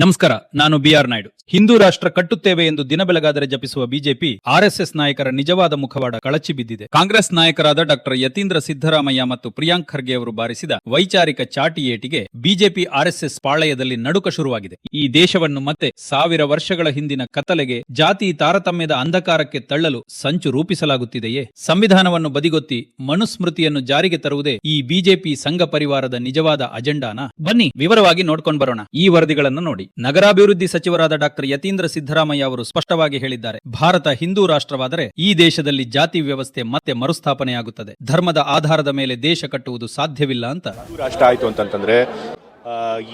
ನಮಸ್ಕಾರ, ನಾನು ಬಿಆರ್ ನಾಯ್ಡು. ಹಿಂದೂ ರಾಷ್ಟ್ರ ಕಟ್ಟುತ್ತೇವೆ ಎಂದು ದಿನಬೆಳಗಾದರೆ ಜಪಿಸುವ ಬಿಜೆಪಿ ಆರ್ಎಸ್ಎಸ್ ನಾಯಕರ ನಿಜವಾದ ಮುಖವಾಡ ಕಳಚಿ ಬಿದ್ದಿದೆ. ಕಾಂಗ್ರೆಸ್ ನಾಯಕರಾದ ಡಾಕ್ಟರ್ ಯತೀಂದ್ರ ಸಿದ್ದರಾಮಯ್ಯ ಮತ್ತು ಪ್ರಿಯಾಂಕ್ ಖರ್ಗೆ ಅವರು ಬಾರಿಸಿದ ವೈಚಾರಿಕ ಚಾಟಿ ಏಟಿಗೆ ಬಿಜೆಪಿ ಆರ್ಎಸ್ಎಸ್ ಪಾಳಯದಲ್ಲಿ ನಡುಕ ಶುರುವಾಗಿದೆ. ಈ ದೇಶವನ್ನು ಮತ್ತೆ 1000 ವರ್ಷಗಳ ಹಿಂದಿನ ಕತ್ತಲೆಗೆ, ಜಾತಿ ತಾರತಮ್ಯದ ಅಂಧಕಾರಕ್ಕೆ ತಳ್ಳಲು ಸಂಚು ರೂಪಿಸಲಾಗುತ್ತಿದೆಯೇ? ಸಂವಿಧಾನವನ್ನು ಬದಿಗೊತ್ತಿ ಮನುಸ್ಮೃತಿಯನ್ನು ಜಾರಿಗೆ ತರುವುದೇ ಈ ಬಿಜೆಪಿ ಸಂಘ ಪರಿವಾರದ ನಿಜವಾದ ಅಜೆಂಡಾನ? ಬನ್ನಿ ವಿವರವಾಗಿ ನೋಡ್ಕೊಂಡು ಬರೋಣ. ಈ ವರದಿಗಳನ್ನು ನೋಡಿ. ನಗರಾಭಿವೃದ್ಧಿ ಸಚಿವರಾದ ಡಾಕ್ಟರ್ ಯತೀಂದ್ರ ಸಿದ್ದರಾಮಯ್ಯ ಅವರು ಸ್ಪಷ್ಟವಾಗಿ ಹೇಳಿದ್ದಾರೆ, ಭಾರತ ಹಿಂದೂ ರಾಷ್ಟ್ರವಾದರೆ ಈ ದೇಶದಲ್ಲಿ ಜಾತಿ ವ್ಯವಸ್ಥೆ ಮತ್ತೆ ಮರುಸ್ಥಾಪನೆಯಾಗುತ್ತದೆ. ಧರ್ಮದ ಆಧಾರದ ಮೇಲೆ ದೇಶ ಕಟ್ಟುವುದು ಸಾಧ್ಯವಿಲ್ಲ ಅಂತ. ರಾಷ್ಟ್ರ ಆಯ್ತು ಅಂತಂದ್ರೆ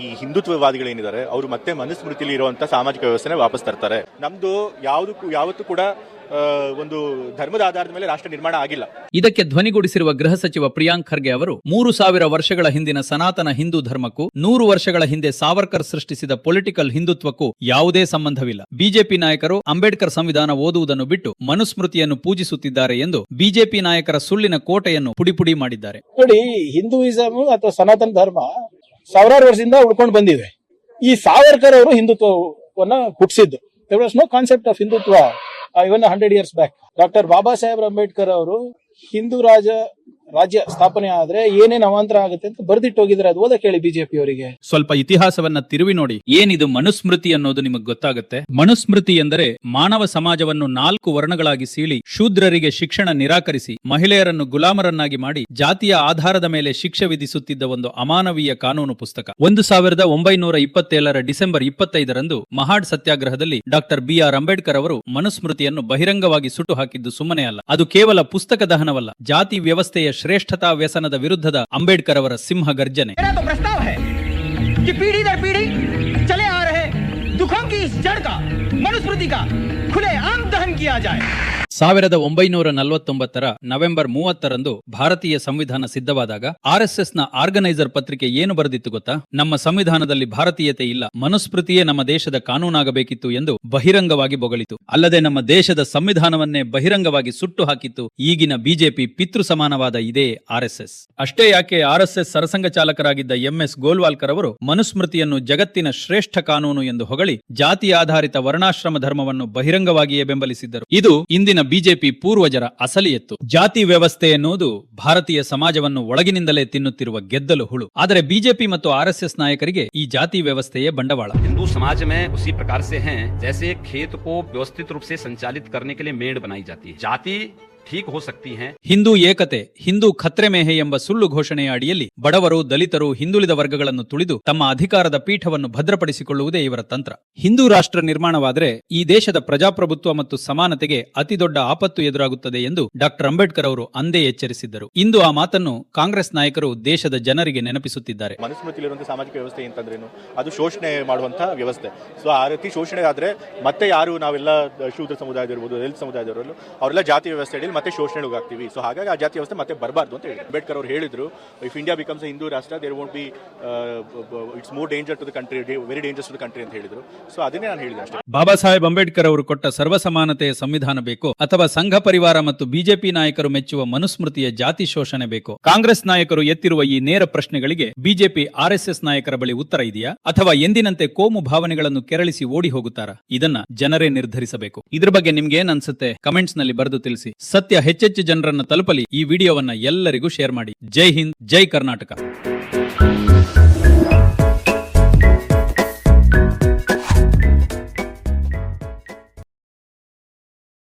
ಈ ಹಿಂದುತ್ವವಾದಿಗಳೇನಿದ್ದಾರೆ ಅವರು ಮತ್ತೆ ಮನುಸ್ಮೃತಿಯಲ್ಲಿ ಇರುವಂತ ಸಾಮಾಜಿಕ ವ್ಯವಸ್ಥೆನ ವಾಪಸ್ ತರ್ತಾರೆ. ನಮ್ದು ಯಾವತ್ತೂ ಕೂಡ ಒಂದು ಧರ್ಮದ ಆಧಾರದ ಮೇಲೆ ರಾಷ್ಟ್ರ ನಿರ್ಮಾಣ ಆಗಿಲ್ಲ. ಇದಕ್ಕೆ ಧ್ವನಿಗೂಡಿಸಿರುವ ಗೃಹ ಸಚಿವ ಪ್ರಿಯಾಂಕ್ ಖರ್ಗೆ ಅವರು 3000 ವರ್ಷಗಳ ಹಿಂದಿನ ಸನಾತನ ಹಿಂದೂ ಧರ್ಮಕ್ಕೂ 100 ವರ್ಷಗಳ ಹಿಂದೆ ಸಾವರ್ಕರ್ ಸೃಷ್ಟಿಸಿದ ಪೊಲಿಟಿಕಲ್ ಹಿಂದುತ್ವಕ್ಕೂ ಯಾವುದೇ ಸಂಬಂಧವಿಲ್ಲ. ಬಿಜೆಪಿ ನಾಯಕರು ಅಂಬೇಡ್ಕರ್ ಸಂವಿಧಾನ ಓದುವುದನ್ನು ಬಿಟ್ಟು ಮನುಸ್ಮೃತಿಯನ್ನು ಪೂಜಿಸುತ್ತಿದ್ದಾರೆ ಎಂದು ಬಿಜೆಪಿ ನಾಯಕರ ಸುಳ್ಳಿನ ಕೋಟೆಯನ್ನು ಪುಡಿಪುಡಿ ಮಾಡಿದ್ದಾರೆ. ನೋಡಿ, ಹಿಂದೂಯಿಸಂ ಅಥವಾ ಸನಾತನ ಧರ್ಮ 1000 ವರ್ಷದಿಂದ ಉಳ್ಕೊಂಡು ಬಂದಿದೆ. ಈ ಸಾವರ್ಕರ್ ಅವರು ಹಿಂದುತ್ವವನ್ನ ಹುಟ್ಟಿಸಿದ್ದು. There was no concept of Hindutva even 100 years back. Doctor Baba Saheb Ambedkar ಅವರು ಹಿಂದೂ ರಾಜ್ಯ ಸ್ಥಾಪನೆ ಆದ್ರೆ ಏನೇನ್ ಅವಾಂತರ ಆಗುತ್ತೆ ಅಂತ ಬರ್ದಿಟ್ಟು ಹೋಗಿದ್ರೆ, ಅದು ಓದಕ್ಕೆ ಹೇಳಿ ಬಿಜೆಪಿ ಅವರಿಗೆ. ಸ್ವಲ್ಪ ಇತಿಹಾಸವನ್ನ ತಿರುವಿ ನೋಡಿ. ಏನಿದು ಮನುಸ್ಮೃತಿ ಅನ್ನೋದು ನಿಮಗೆ ಗೊತ್ತಾಗುತ್ತೆ. ಮನುಸ್ಮೃತಿ ಎಂದರೆ ಮಾನವ ಸಮಾಜವನ್ನು 4 ವರ್ಣಗಳಾಗಿ ಸೀಳಿ ಶೂದ್ರರಿಗೆ ಶಿಕ್ಷಣ ನಿರಾಕರಿಸಿ ಮಹಿಳೆಯರನ್ನು ಗುಲಾಮರನ್ನಾಗಿ ಮಾಡಿ ಜಾತಿಯ ಆಧಾರದ ಮೇಲೆ ಶಿಕ್ಷೆ ವಿಧಿಸುತ್ತಿದ್ದ ಒಂದು ಅಮಾನವೀಯ ಕಾನೂನು ಪುಸ್ತಕ. 1927 ಡಿಸೆಂಬರ್ 25ರಂದು ಮಹಾಡ್ ಸತ್ಯಾಗ್ರಹದಲ್ಲಿ ಡಾಕ್ಟರ್ ಬಿಆರ್ ಅಂಬೇಡ್ಕರ್ ಅವರು ಮನುಸ್ಮೃತಿಯನ್ನು ಬಹಿರಂಗವಾಗಿ ಸುಟ್ಟು ಹಾಕಿದ್ದು ಸುಮ್ಮನೆ ಅಲ್ಲ. ಅದು ಕೇವಲ ಪುಸ್ತಕ ದಹನವಲ್ಲ, ಜಾತಿ ವ್ಯವಸ್ಥೆಯ ಶ್ರೇಷ್ಠತಾ ವ್ಯಸನದ ವಿರುದ್ಧದ ಅಂಬೇಡ್ಕರ್ ಅವರ ಸಿಂಹ ಗರ್ಜನೆ. प्रस्ताव है कि पीढ़ी दर पीढ़ी चले आ रहे दुखों की इस जड़ का, मनुस्मृति का खुलेआम दहन किया जाए. 1949 ನವೆಂಬರ್ 30ರಂದು ಭಾರತೀಯ ಸಂವಿಧಾನ ಸಿದ್ಧವಾದಾಗ ಆರ್ಎಸ್ಎಸ್ ನ ಆರ್ಗನೈಸರ್ ಪತ್ರಿಕೆ ಏನು ಬರೆದಿತ್ತು ಗೊತ್ತಾ? ನಮ್ಮ ಸಂವಿಧಾನದಲ್ಲಿ ಭಾರತೀಯತೆ ಇಲ್ಲ, ಮನುಸ್ಮೃತಿಯೇ ನಮ್ಮ ದೇಶದ ಕಾನೂನಾಗಬೇಕಿತ್ತು ಎಂದು ಬಹಿರಂಗವಾಗಿ ಬೊಗಳಿತು. ಅಲ್ಲದೆ ನಮ್ಮ ದೇಶದ ಸಂವಿಧಾನವನ್ನೇ ಬಹಿರಂಗವಾಗಿ ಸುಟ್ಟು ಹಾಕಿತ್ತು ಈಗಿನ ಬಿಜೆಪಿ ಪಿತೃ ಸಮಾನವಾದ ಇದೇ ಆರ್ಎಸ್ಎಸ್. ಅಷ್ಟೇ ಯಾಕೆ, ಆರ್ಎಸ್ಎಸ್ ಸರಸಂಘ ಚಾಲಕರಾಗಿದ್ದ ಎಂಎಸ್ ಗೋಲ್ವಾಲ್ಕರ್ ಅವರು ಮನುಸ್ಮೃತಿಯನ್ನು ಜಗತ್ತಿನ ಶ್ರೇಷ್ಠ ಕಾನೂನು ಎಂದು ಹೊಗಳಿ ಜಾತಿ ಆಧಾರಿತ ವರ್ಣಾಶ್ರಮ ಧರ್ಮವನ್ನು ಬಹಿರಂಗವಾಗಿಯೇ ಬೆಂಬಲಿಸಿದ್ದರು. ಇದು ಇಂದಿನ ಬಿಜೆಪಿ ಪೂರ್ವಜರ ಅಸಲಿ ಎತ್ತು. ಜಾತಿ ವ್ಯವಸ್ಥೆ ಎನ್ನುವುದು ಭಾರತೀಯ ಸಮಾಜವನ್ನು ಒಳಗಿನಿಂದಲೇ ತಿನ್ನುತ್ತಿರುವ ಗೆದ್ದಲು ಹುಳು. ಆದರೆ ಬಿಜೆಪಿ ಮತ್ತು ಆರ್ಎಸ್ಎಸ್ ನಾಯಕರಿಗೆ ಈ ಜಾತಿ ವ್ಯವಸ್ಥೆಯೇ ಬಂಡವಾಳ. हिंदू समाज में उसी प्रकार से हैं जैसे खेत को व्यवस्थित रूप से संचालित करने के लिए मेड़ बनाई जाती है. जाति ठीक हो सकती हैं. ಹಿಂದೂ ಏಕತೆ, ಹಿಂದೂ ಖತ್ರೆ ಮೇಹೆ ಎಂಬ ಸುಳ್ಳು ಘೋಷಣೆಯ ಅಡಿಯಲ್ಲಿ ಬಡವರು, ದಲಿತರು, ಹಿಂದುಳಿದ ವರ್ಗಗಳನ್ನು ತುಳಿದು ತಮ್ಮ ಅಧಿಕಾರದ ಪೀಠವನ್ನು ಭದ್ರಪಡಿಸಿಕೊಳ್ಳುವುದೇ ಇವರ ತಂತ್ರ. ಹಿಂದೂ ರಾಷ್ಟ್ರ ನಿರ್ಮಾಣವಾದರೆ ಈ ದೇಶದ ಪ್ರಜಾಪ್ರಭುತ್ವ ಮತ್ತು ಸಮಾನತೆಗೆ ಅತಿ ದೊಡ್ಡ ಆಪತ್ತು ಎದುರಾಗುತ್ತದೆ ಎಂದು ಡಾಕ್ಟರ್ ಅಂಬೇಡ್ಕರ್ ಅವರು ಅಂದೇ ಎಚ್ಚರಿಸಿದ್ದರು. ಇಂದು ಆ ಮಾತನ್ನು ಕಾಂಗ್ರೆಸ್ ನಾಯಕರು ದೇಶದ ಜನರಿಗೆ ನೆನಪಿಸುತ್ತಿದ್ದಾರೆ. ಮನುಸ್ಮೃತಿಯಲ್ಲಿರುವಂತಹ ಸಾಮಾಜಿಕ ವ್ಯವಸ್ಥೆ ಅಂತಂದ್ರೇನು? ಅದು ಶೋಷಣೆ ಮಾಡುವಂತಹ ವ್ಯವಸ್ಥೆ. ಸೊ ಆ ರೀತಿ ಶೋಷಣೆ ಆದ್ರೆ ಮತ್ತೆ ಯಾರು ನಾವೆಲ್ಲ ಶೂದ್ರ ಸಮುದಾಯದವರಿರ್ಬೋದು, ದಲಿತ ಸಮುದಾಯದವರಲ್ಲೂ ಅವರೆಲ್ಲ ಜಾತಿ ವ್ಯವಸ್ಥೆ ಮತ್ತೆ ಶೋಷಣೆಗೆ ಹೋಗ್ತೀವಿ. ಸೊ ಹಾಗಾಗಿ ಆ ಜಾತಿ ವ್ಯವಸ್ಥೆ ಮತ್ತೆ ಬರಬಾರ್ದು ಅಂತ ಹೇಳಿ ಅಂಬೇಡ್ಕರ್ ಅವರು ಹೇಳಿದ್ರು, if India becomes Hindu rashtra there won't be it's more danger to the country, very dangers to the country ಅಂತ ಹೇಳಿದ್ರು. ಸೊ ಅದನ್ನೇ ನಾನು ಹೇಳಿದೆ ಅಷ್ಟೇ. ಬಾಬಾ ಸಾಹೇಬ್ ಅಂಬೇಡ್ಕರ್ ಅವರು ಕೊಟ್ಟ ಸರ್ವಸಮಾನತೆಯ ಸಂವಿಧಾನ ಬೇಕೋ ಅಥವಾ ಸಂಘ ಪರಿವಾರ ಮತ್ತು ಬಿಜೆಪಿ ನಾಯಕರು ಮೆಚ್ಚುವ ಮನುಸ್ಮೃತಿಯ ಜಾತಿ ಶೋಷಣೆ ಬೇಕೋ? ಕಾಂಗ್ರೆಸ್ ನಾಯಕರು ಎತ್ತಿರುವ ಈ ನೇರ ಪ್ರಶ್ನೆಗಳಿಗೆ ಬಿಜೆಪಿ ಆರ್ಎಸ್ಎಸ್ ನಾಯಕರ ಬಳಿ ಉತ್ತರ ಇದೆಯಾ ಅಥವಾ ಎಂದಿನಂತೆ ಕೋಮು ಭಾವನೆಗಳನ್ನು ಕೆರಳಿಸಿ ಓಡಿ ಹೋಗುತ್ತಾರಾ? ಇದನ್ನ ಜನರೇ ನಿರ್ಧರಿಸಬೇಕು. ಇದ್ರ ಬಗ್ಗೆ ನಿಮ್ಗೆ ಏನ್ ಅನ್ಸುತ್ತೆ? ಕಮೆಂಟ್ಸ್ ನಲ್ಲಿ ಬರೆದು ತಿಳಿಸಿ. ಸತ್ಯ ಹೆಚ್ಚೆಚ್ಚು ಜನರನ್ನು ತಲುಪಲಿ ಈ ವಿಡಿಯೋವನ್ನ ಎಲ್ಲರಿಗೂ ಶೇರ್ ಮಾಡಿ. ಜೈ ಹಿಂದ್, ಜೈ ಕರ್ನಾಟಕ.